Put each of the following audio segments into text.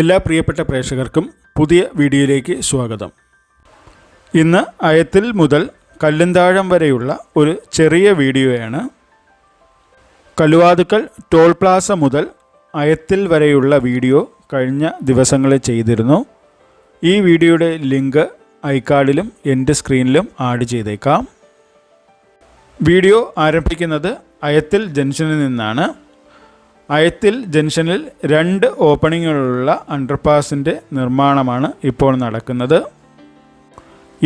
എല്ലാ പ്രിയപ്പെട്ട പ്രേക്ഷകർക്കും പുതിയ വീഡിയോയിലേക്ക് സ്വാഗതം. ഇന്ന് അയത്തിൽ മുതൽ കല്ലുന്താഴം വരെയുള്ള ഒരു ചെറിയ വീഡിയോയാണ്. കല്ലുവാതുക്കൽ ടോൾ പ്ലാസ മുതൽ അയത്തിൽ വരെയുള്ള വീഡിയോ കഴിഞ്ഞ ദിവസങ്ങളിൽ ചെയ്തിരുന്നു. ഈ വീഡിയോയുടെ ലിങ്ക് ഐക്കാർഡിലും എൻ്റെ സ്ക്രീനിലും ആഡ് ചെയ്തേക്കാം. വീഡിയോ ആരംഭിക്കുന്നത് അയത്തിൽ ജംഗ്ഷനിൽ നിന്നാണ്. അയത്തിൽ ജംഗ്ഷനിൽ 2 ഓപ്പണിങ്ങുകളുള്ള അണ്ടർപാസിൻ്റെ നിർമ്മാണമാണ് ഇപ്പോൾ നടക്കുന്നത്.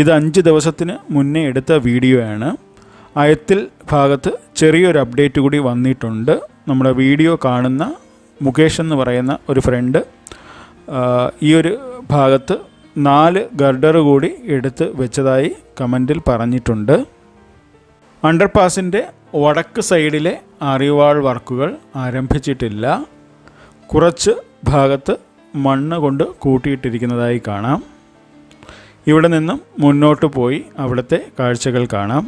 ഇത് 5 ദിവസത്തിന് മുന്നേ എടുത്ത വീഡിയോയാണ്. അയത്തിൽ ഭാഗത്ത് ചെറിയൊരു അപ്ഡേറ്റ് കൂടി വന്നിട്ടുണ്ട്. നമ്മുടെ വീഡിയോ കാണുന്ന മുകേഷ് എന്ന് പറയുന്ന ഒരു ഫ്രണ്ട് ഈ ഒരു ഭാഗത്ത് 4 ഗർഡർ കൂടി എടുത്ത് വെച്ചതായി കമൻറ്റിൽ പറഞ്ഞിട്ടുണ്ട്. അണ്ടർപാസിൻ്റെ വടക്ക് സൈഡിലെ അരിവാൾ വർക്കുകൾ ആരംഭിച്ചിട്ടില്ല. കുറച്ച് ഭാഗത്ത് മണ്ണ് കൊണ്ട് കൂട്ടിയിട്ടിരിക്കുന്നതായി കാണാം. ഇവിടെ നിന്നും മുന്നോട്ട് പോയി അവിടുത്തെ കാഴ്ചകൾ കാണാം.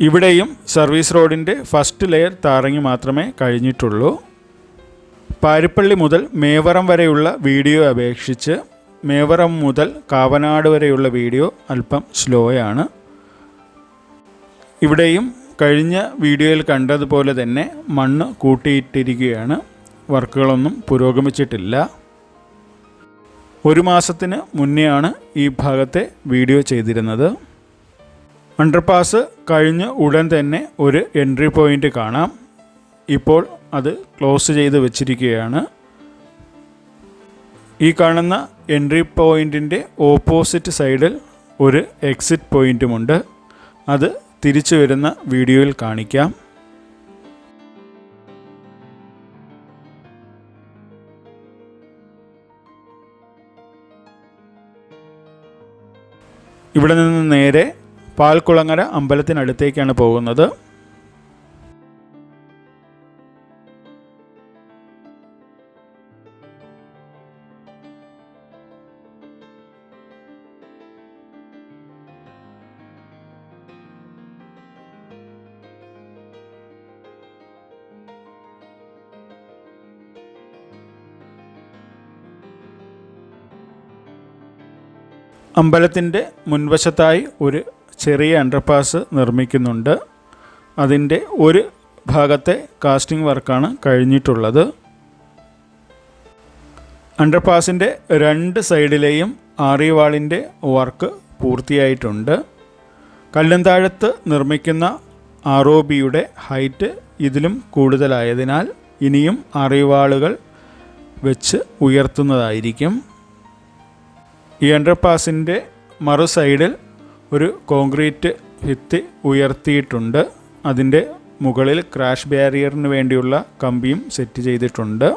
ഇവിടെയും സർവീസ് റോഡിൻ്റെ ഫസ്റ്റ് ലെയർ താറങ്ങി മാത്രമേ കഴിഞ്ഞിട്ടുള്ളൂ. പാരിപ്പള്ളി മുതൽ മേവറം വരെയുള്ള വീഡിയോ അപേക്ഷിച്ച് മേവറം മുതൽ കാവനാട് വരെയുള്ള വീഡിയോ അല്പം സ്ലോയാണ്. ഇവിടെയും കഴിഞ്ഞ വീഡിയോയിൽ കണ്ടതുപോലെ തന്നെ മണ്ണ് കൂട്ടിയിട്ടിരിക്കുകയാണ്. വർക്കുകളൊന്നും പുരോഗമിച്ചിട്ടില്ല. 1 മാസത്തിന് മുന്നെയാണ് ഈ ഭാഗത്തെ വീഡിയോ ചെയ്തിരുന്നത്. അണ്ടർപാസ് കഴിഞ്ഞ് ഉടൻ തന്നെ ഒരു എൻട്രി പോയിൻ്റ് കാണാം. ഇപ്പോൾ അത് ക്ലോസ് ചെയ്ത് വെച്ചിരിക്കുകയാണ്. ഈ കാണുന്ന എൻട്രി പോയിൻറ്റിൻ്റെ ഓപ്പോസിറ്റ് സൈഡിൽ ഒരു എക്സിറ്റ് പോയിൻറ്റുമുണ്ട്. അത് തിരിച്ചു വരുന്ന വീഡിയോയിൽ കാണിക്കാം. ഇവിടെ നിന്ന് നേരെ പാൽക്കുളങ്ങര അമ്പലത്തിനടുത്തേക്കാണ് പോകുന്നത്. അമ്പലത്തിൻ്റെ മുൻവശത്തായി ഒരു ചെറിയ അണ്ടർപാസ് നിർമ്മിക്കുന്നുണ്ട്. അതിൻ്റെ ഒരു ഭാഗത്തെ കാസ്റ്റിംഗ് വർക്കാണ് കഴിഞ്ഞിട്ടുള്ളത്. അണ്ടർപാസിൻ്റെ 2 സൈഡിലെയും ആറിവാളിൻ്റെ വർക്ക് പൂർത്തിയായിട്ടുണ്ട്. കല്ലുന്താഴത്ത് നിർമ്മിക്കുന്ന ROBയുടെ ഹൈറ്റ് ഇതിലും കൂടുതലായതിനാൽ ഇനിയും ആറിവാളുകൾ വെച്ച് ഉയർത്തുന്നതായിരിക്കും. ഈ അണ്ടർപാസിൻ്റെ മറു സൈഡിൽ ഒരു കോൺക്രീറ്റ് ഭിത്തി ഉയർത്തിയിട്ടുണ്ട്. അതിൻ്റെ മുകളിൽ ക്രാഷ് ബാരിയറിന് വേണ്ടിയുള്ള കമ്പിയും സെറ്റ് ചെയ്തിട്ടുണ്ട്.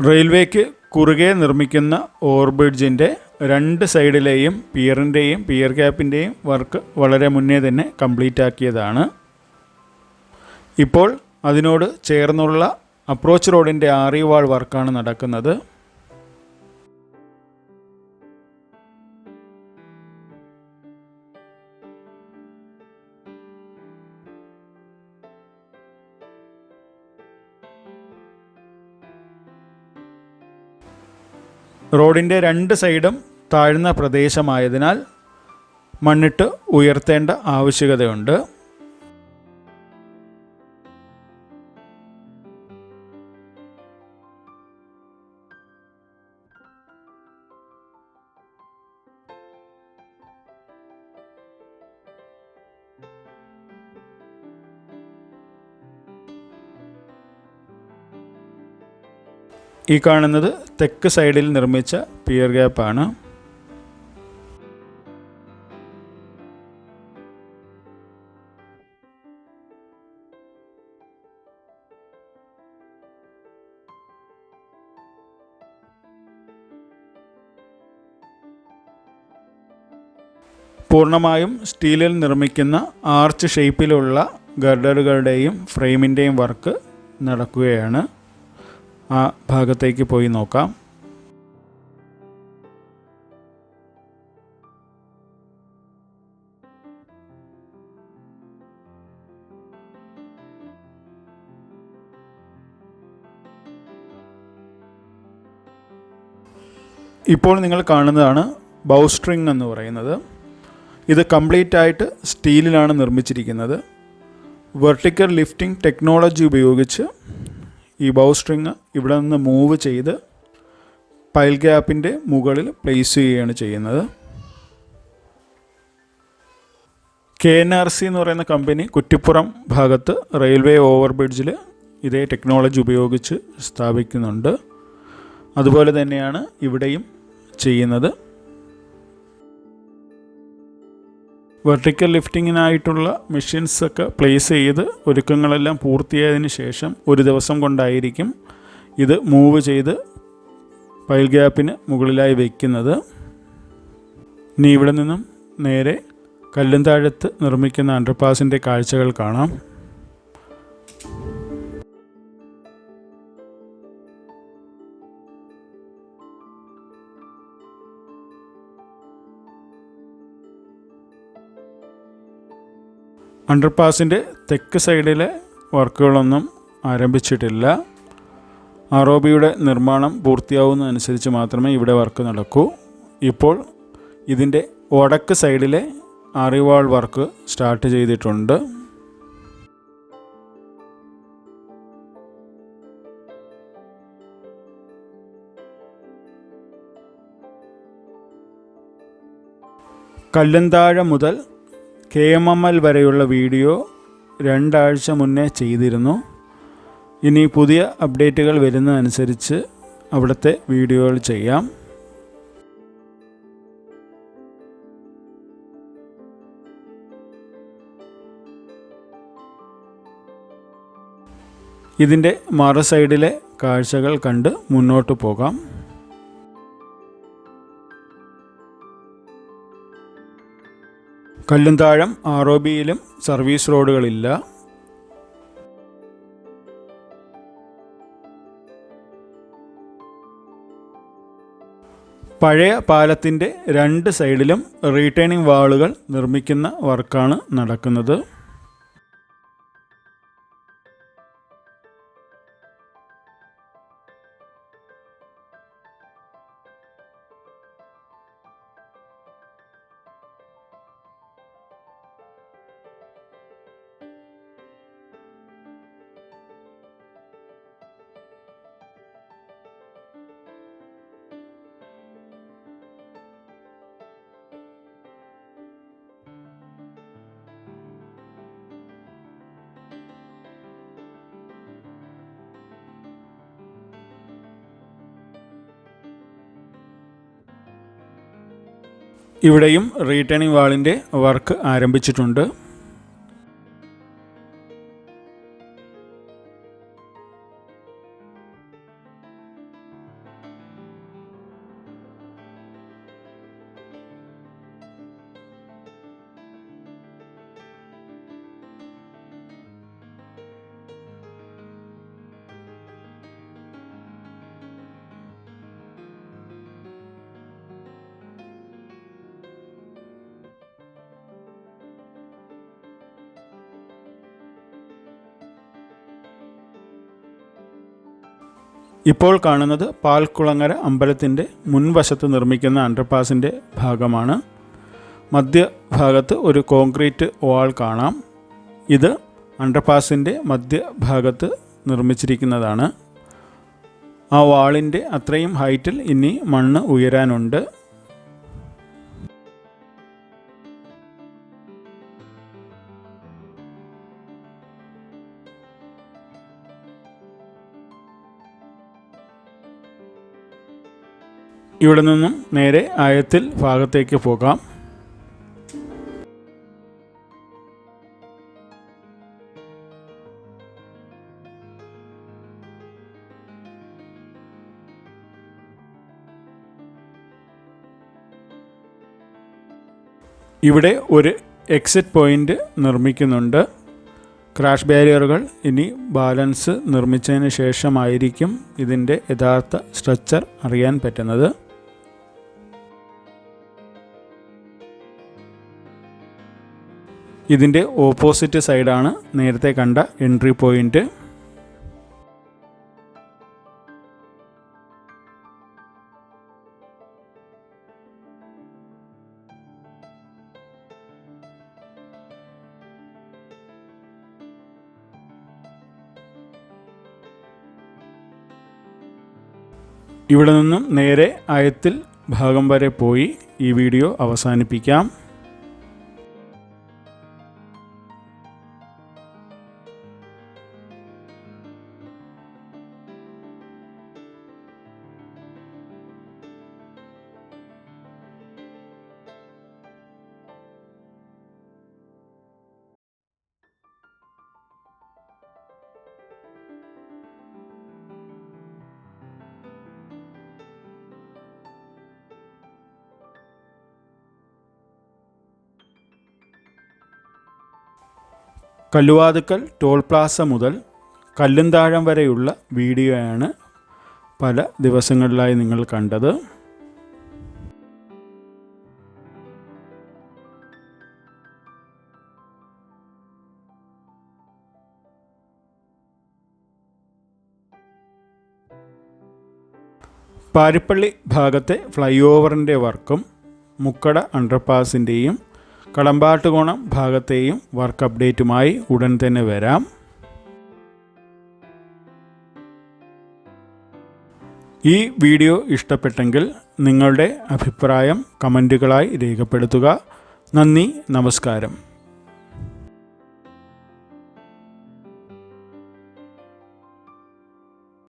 റെയിൽവേക്ക് കുറുകെ നിർമ്മിക്കുന്ന ഓവർബ്രിഡ്ജിൻ്റെ 2 സൈഡിലെയും പിയറിൻ്റെയും പിയർ ക്യാപ്പിൻ്റെയും വർക്ക് വളരെ മുന്നേ തന്നെ കംപ്ലീറ്റ് ആക്കിയതാണ്. ഇപ്പോൾ അതിനോട് ചേർന്നുള്ള അപ്രോച്ച് റോഡിൻ്റെ ആറിവാൾ വർക്കാണ് നടക്കുന്നത്. റോഡിൻ്റെ 2 സൈഡും താഴ്ന്ന പ്രദേശമായതിനാൽ മണ്ണിട്ട് ഉയർത്തേണ്ട ആവശ്യകതയുണ്ട്. ഈ കാണുന്നത് തെക്ക് സൈഡിൽ നിർമ്മിച്ച പിയർ ഗ്യാപ്പാണ്. പൂർണ്ണമായും സ്റ്റീലിൽ നിർമ്മിക്കുന്ന ആർച്ച് ഷേപ്പിലുള്ള ഗർഡറുകളുടെയും ഫ്രെയിമിൻ്റെയും വർക്ക് നടക്കുകയാണ്. ആ ഭാഗത്തേക്ക് പോയി നോക്കാം. ഇപ്പോൾ നിങ്ങൾ കാണുന്നതാണ് ബൗ സ്ട്രിങ് എന്ന് പറയുന്നത്. ഇത് കംപ്ലീറ്റ് ആയിട്ട് സ്റ്റീലിലാണ് നിർമ്മിച്ചിരിക്കുന്നത്. വെർട്ടിക്കൽ ലിഫ്റ്റിംഗ് ടെക്നോളജി ഉപയോഗിച്ച് ഈ ബൗ സ്ട്രിങ് ഇവിടെ നിന്ന് മൂവ് ചെയ്ത് പൈൽ ഗ്യാപ്പിൻ്റെ മുകളിൽ പ്ലേസ് ചെയ്യുകയാണ് ചെയ്യുന്നത്. KNRC എന്ന് പറയുന്ന കമ്പനി കുറ്റിപ്പുറം ഭാഗത്ത് റെയിൽവേ ഓവർ ബ്രിഡ്ജിൽ ഇതേ ടെക്നോളജി ഉപയോഗിച്ച് സ്ഥാപിക്കുന്നുണ്ട്. അതുപോലെ തന്നെയാണ് ഇവിടെയും ചെയ്യുന്നത്. വെർട്ടിക്കൽ ലിഫ്റ്റിങ്ങിനായിട്ടുള്ള മെഷീൻസൊക്കെ പ്ലേസ് ചെയ്ത് ഒരുക്കങ്ങളെല്ലാം പൂർത്തിയായതിന് ശേഷം ഒരു ദിവസം കൊണ്ടായിരിക്കും ഇത് മൂവ് ചെയ്ത് പൈൽ ഗ്യാപ്പിന് മുകളിലായി വയ്ക്കുന്നത്. ഇനി ഇവിടെ നിന്നും നേരെ കല്ലുംതാഴത്ത് നിർമ്മിക്കുന്ന അണ്ടർപാസിൻ്റെ കാഴ്ചകൾ കാണാം. അണ്ടർപാസിൻ്റെ തെക്ക് സൈഡിലെ വർക്കുകളൊന്നും ആരംഭിച്ചിട്ടില്ല. ROBയുടെ നിർമ്മാണം പൂർത്തിയാവുന്നതനുസരിച്ച് മാത്രമേ ഇവിടെ വർക്ക് നടക്കൂ. ഇപ്പോൾ ഇതിൻ്റെ വടക്ക് സൈഡിലെ അറിവാൾ വർക്ക് സ്റ്റാർട്ട് ചെയ്തിട്ടുണ്ട്. കല്ലുംതാഴം മുതൽ KMML വരെയുള്ള വീഡിയോ 2 ആഴ്ച മുന്നേ ചെയ്തിരുന്നു. ഇനി പുതിയ അപ്ഡേറ്റുകൾ വരുന്നതനുസരിച്ച് അവിടുത്തെ വീഡിയോകൾ ചെയ്യാം. ഇതിൻ്റെ മറു സൈഡിലെ കാഴ്ചകൾ കണ്ട് മുന്നോട്ട് പോകാം. കല്ലുംതാഴം ROBയിലും സർവീസ് റോഡുകളില്ല. പഴയ പാലത്തിൻ്റെ 2 സൈഡിലും റീറ്റേണിംഗ് വാളുകൾ നിർമ്മിക്കുന്ന വർക്കാണ് നടക്കുന്നത്. ഇവിടെയും റീറ്റേണിംഗ് വാളിൻ്റെ വർക്ക് ആരംഭിച്ചിട്ടുണ്ട്. ഇപ്പോൾ കാണുന്നത് പാൽക്കുളങ്ങര അമ്പലത്തിൻ്റെ മുൻവശത്ത് നിർമ്മിക്കുന്ന അണ്ടർപാസിൻ്റെ ഭാഗമാണ്. മധ്യഭാഗത്ത് ഒരു കോൺക്രീറ്റ് വാൾ കാണാം. ഇത് അണ്ടർപാസിൻ്റെ മധ്യഭാഗത്ത് നിർമ്മിച്ചിരിക്കുന്നതാണ്. ആ വാളിൻ്റെ അത്രയും ഹൈറ്റിൽ ഇനി മണ്ണ് ഉയരാനുണ്ട്. ഇവിടെ നിന്നും നേരെ ആയത്തിൽ ഭാഗത്തേക്ക് പോകാം. ഇവിടെ ഒരു എക്സിറ്റ് പോയിൻ്റ് നിർമ്മിക്കുന്നുണ്ട്. ക്രാഷ് ബാരിയറുകൾ ഇനി ബാലൻസ് നിർമ്മിച്ചതിന് ശേഷമായിരിക്കും ഇതിൻ്റെ യഥാർത്ഥ സ്ട്രക്ചർ അറിയാൻ പറ്റുന്നത്. ഇതിൻ്റെ ഓപ്പോസിറ്റ് സൈഡാണ് നേരത്തെ കണ്ട എൻട്രി പോയിൻ്റ്. ഇവിടെ നിന്നും നേരെ അയത്തിൽ ഭാഗം വരെ പോയി ഈ വീഡിയോ അവസാനിപ്പിക്കാം. കല്ലുവാതുക്കൽ ടോൾ പ്ലാസ മുതൽ കല്ലുംതാഴം വരെയുള്ള വീഡിയോയാണ് പല ദിവസങ്ങളിലായി നിങ്ങൾ കണ്ടത്. പാരിപ്പള്ളി ഭാഗത്തെ ഫ്ലൈ ഓവറിൻ്റെ വർക്കും മുക്കട അണ്ടർപാസിൻ്റെയും കളമ്പാട്ടുകോണം ഭാഗത്തെയും വർക്ക് അപ്ഡേറ്റുമായി ഉടൻ തന്നെ വരാം. ഈ വീഡിയോ ഇഷ്ടപ്പെട്ടെങ്കിൽ നിങ്ങളുടെ അഭിപ്രായം കമൻറ്റുകളായി രേഖപ്പെടുത്തുക. നന്ദി, നമസ്കാരം.